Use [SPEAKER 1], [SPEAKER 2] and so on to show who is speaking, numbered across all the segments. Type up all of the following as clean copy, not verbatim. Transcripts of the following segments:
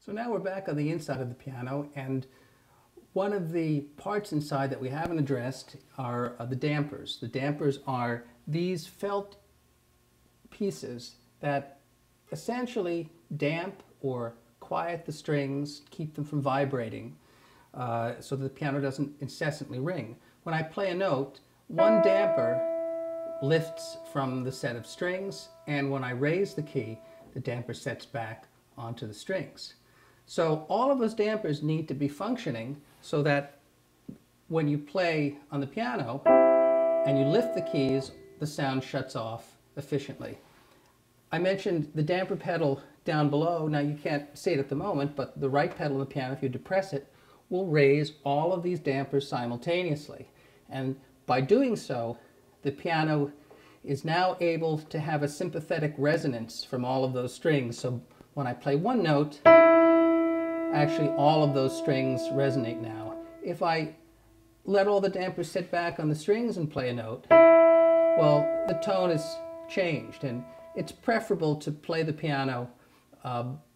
[SPEAKER 1] So now we're back on the inside of the piano, and one of the parts inside that we haven't addressed are the dampers. The dampers are these felt pieces that essentially damp or quiet the strings, keep them from vibrating, so that the piano doesn't incessantly ring. When I play a note, one damper lifts from the set of strings, and when I raise the key, the damper sets back onto the strings. So all of those dampers need to be functioning so that when you play on the piano and you lift the keys, the sound shuts off efficiently. I mentioned the damper pedal down below. Now you can't see it at the moment, but the right pedal of the piano, if you depress it, will raise all of these dampers simultaneously. And by doing so, the piano is now able to have a sympathetic resonance from all of those strings. So when I play one note, actually all of those strings resonate now. If I let all the dampers sit back on the strings and play a note, well, the tone is changed, and it's preferable to play the piano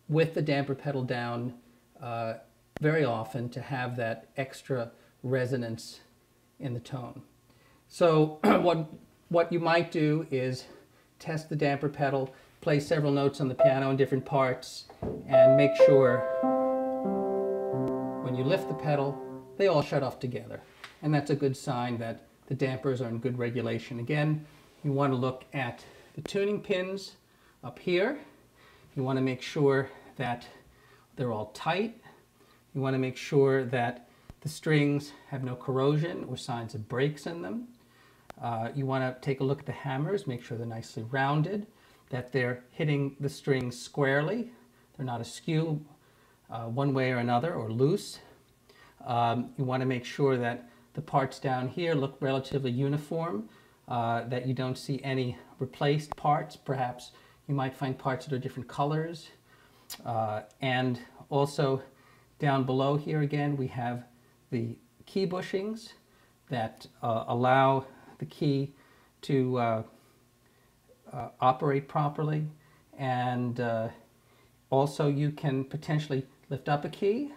[SPEAKER 1] with the damper pedal down very often to have that extra resonance in the tone. So what you might do is test the damper pedal, play several notes on the piano in different parts, and make sure when you lift the pedal, they all shut off together. And that's a good sign that the dampers are in good regulation. Again, you want to look at the tuning pins up here. You want to make sure that they're all tight. You want to make sure that the strings have no corrosion or signs of breaks in them. You want to take a look at the hammers, make sure they're nicely rounded, that they're hitting the strings squarely, they're not askew one way or another or loose. You want to make sure that the parts down here look relatively uniform, that you don't see any replaced parts. Perhaps you might find parts that are different colors. And also down below here again we have the key bushings that allow the key to operate properly, and also you can potentially lift up a key,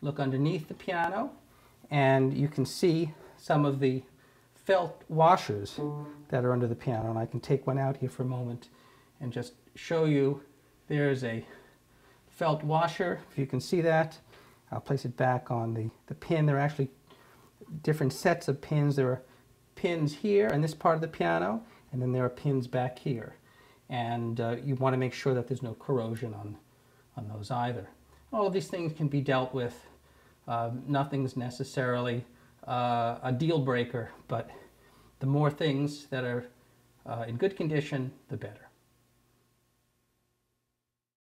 [SPEAKER 1] look underneath the piano, and you can see some of the felt washers that are under the piano. And I can take one out here for a moment and just show you. There's a felt washer, if you can see that. I'll place it back on the pin. There are actually different sets of pins. There are pins here in this part of the piano, and then there are pins back here. And you want to make sure that there's no corrosion on those either. All of these things can be dealt with. Nothing's necessarily a deal breaker, but the more things that are in good condition, the better.